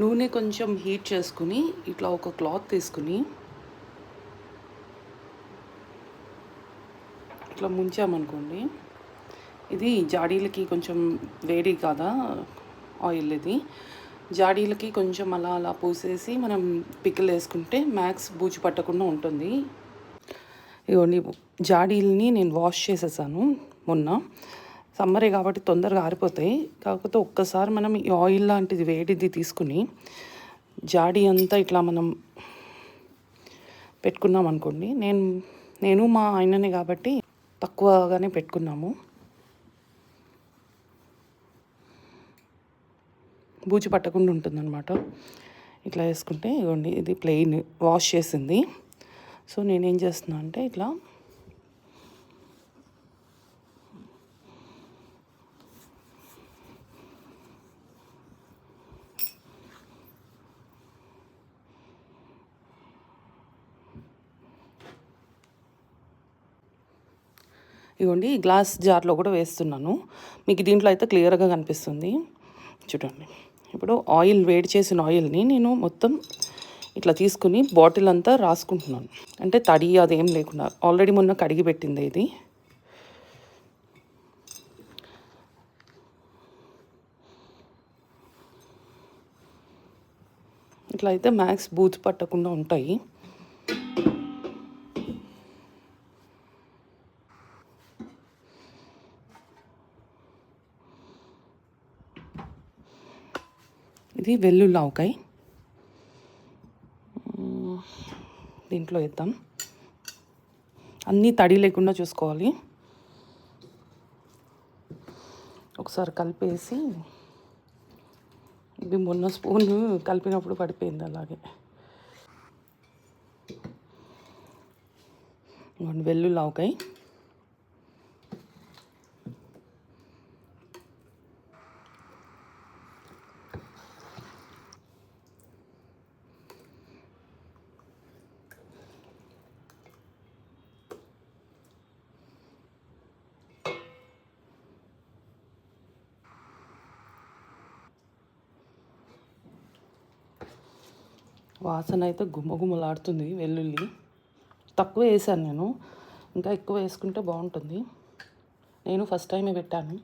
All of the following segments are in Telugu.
నూనె కొంచెం హీట్ చేసుకుని ఇట్లా ఒక క్లాత్ తీసుకుని ఇట్లా ముంచామనుకోండి, ఇది జాడీలకి కొంచెం వేడి కాదా ఆయిల్, ఇది జాడీలకి కొంచెం అలా అలా పూసేసి మనం పికిల్ వేసుకుంటే మ్యాక్స్ బూజు పట్టకుండా ఉంటుంది. ఇవన్నీ జాడీలని నేను వాష్ చేసేసాను మొన్న. సమ్మరే కాబట్టి తొందరగా ఆరిపోతాయి. కాకపోతే ఒక్కసారి మనం ఈ ఆయిల్ లాంటిది వేడిది తీసుకుని జాడీ అంతా ఇట్లా మనం పెట్టుకున్నాం అనుకోండి, నేను మా ఆయననే కాబట్టి తక్కువగానే పెట్టుకున్నాము. బూజు పట్టకుండా ఉంటుందన్నమాట. ఇట్లా వేసుకుంటే ఇవ్వండి, ఇది ప్లెయిన్ వాష్ చేసింది. సో నేనేం చేస్తున్నా అంటే ఇట్లా ఇవ్వండి గ్లాస్ జార్లో కూడా వేస్తున్నాను. మీకు దీంట్లో అయితే క్లియర్గా కనిపిస్తుంది చూడండి. ఇప్పుడు ఆయిల్, వేడి చేసిన ఆయిల్ని నేను మొత్తం ఇట్లా తీసుకుని బాటిల్ అంతా రాసుకుంటున్నాను. అంటే తడి అదేం లేకుండా, ఆల్రెడీ మొన్న కడిగి పెట్టింది ఇది. ఇట్లా అయితే మ్యాక్స్ బూత్ పట్టకుండా ఉంటాయి. ఇది వెల్లుల్లి ఆవకాయ, దీంట్లో వేద్దాం. అన్నీ తడి లేకుండా చూసుకోవాలి. ఒకసారి కలిపేసి, ఇది మొన్న స్పూన్ కలిపినప్పుడు పడిపోయింది అలాగే. వెల్లుల్లి ఆవకాయ, వాసన అయితే గుమ్మగుమ్మలాడుతుంది. వెల్లుల్లి తక్కువ వేసాను నేను, ఇంకా ఎక్కువ వేసుకుంటే బాగుంటుంది. నేను ఫస్ట్ టైమే పెట్టాను.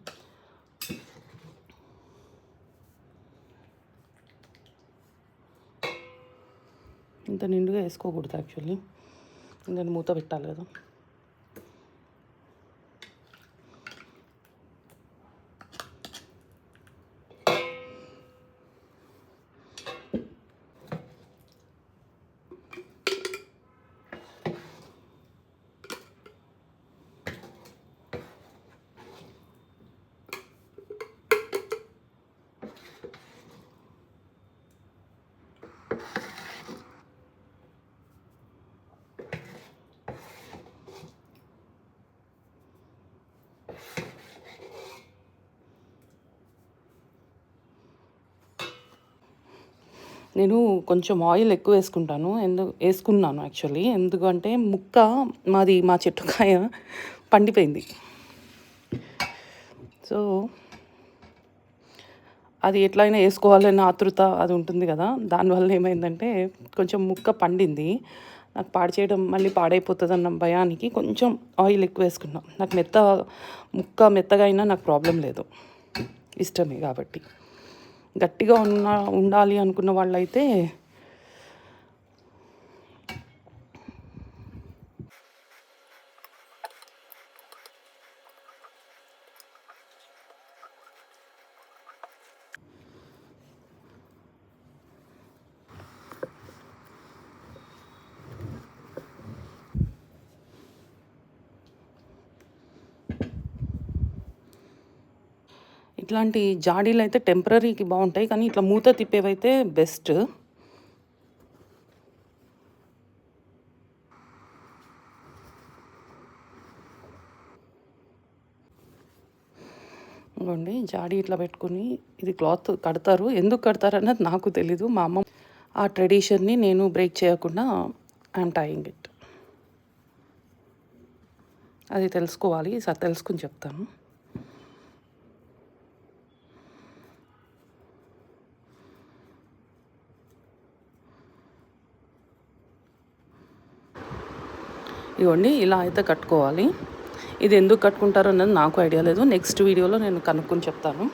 ఇంత నిండుగా వేసుకోకూడదు యాక్చువల్లీ, ఇంకా మూత పెట్టాలి కదా. నేను కొంచెం ఆయిల్ ఎక్కువ వేసుకున్నాను యాక్చువల్లీ. ఎందుకంటే మా చెట్టుకాయ పండిపోయింది. సో అది ఎట్లయినా వేసుకోవాలన్న ఆతృత అది ఉంటుంది కదా, దానివల్ల ఏమైందంటే కొంచెం ముక్క పండింది. నాకు పాడు చేయడం మళ్ళీ పాడైపోతుంది అన్న భయానికి కొంచెం ఆయిల్ ఎక్కువ వేసుకున్నాను. నాకు మెత్తగా అయినా నాకు ప్రాబ్లం లేదు, ఇష్టమే కాబట్టి. గట్టిగా ఉండాలి అనుకున్న వాళ్ళైతే ఇట్లాంటి జాడీలు అయితే టెంపరీకి బాగుంటాయి, కానీ ఇట్లా మూత తిప్పేవైతే బెస్ట్. ఇవ్వండి జాడీ ఇట్లా పెట్టుకుని, ఇది క్లాత్ కడతారు. ఎందుకు కడతారు అన్నది నాకు తెలీదు. మా అమ్మ ఆ ట్రెడిషన్ని నేను బ్రేక్ చేయకుండా ఐఎమ్ టైయింగ్ ఇట్. అది తెలుసుకోవాలి, తెలుసుకుని చెప్తాను. ఇదిగోండి ఇలా అయితే కట్టుకోవాలి. ఇది ఎందుకు కట్టుకుంటారో అన్నది నాకు ఐడియా లేదు. నెక్స్ట్ వీడియోలో నేను కనుక్కొని చెప్తాను.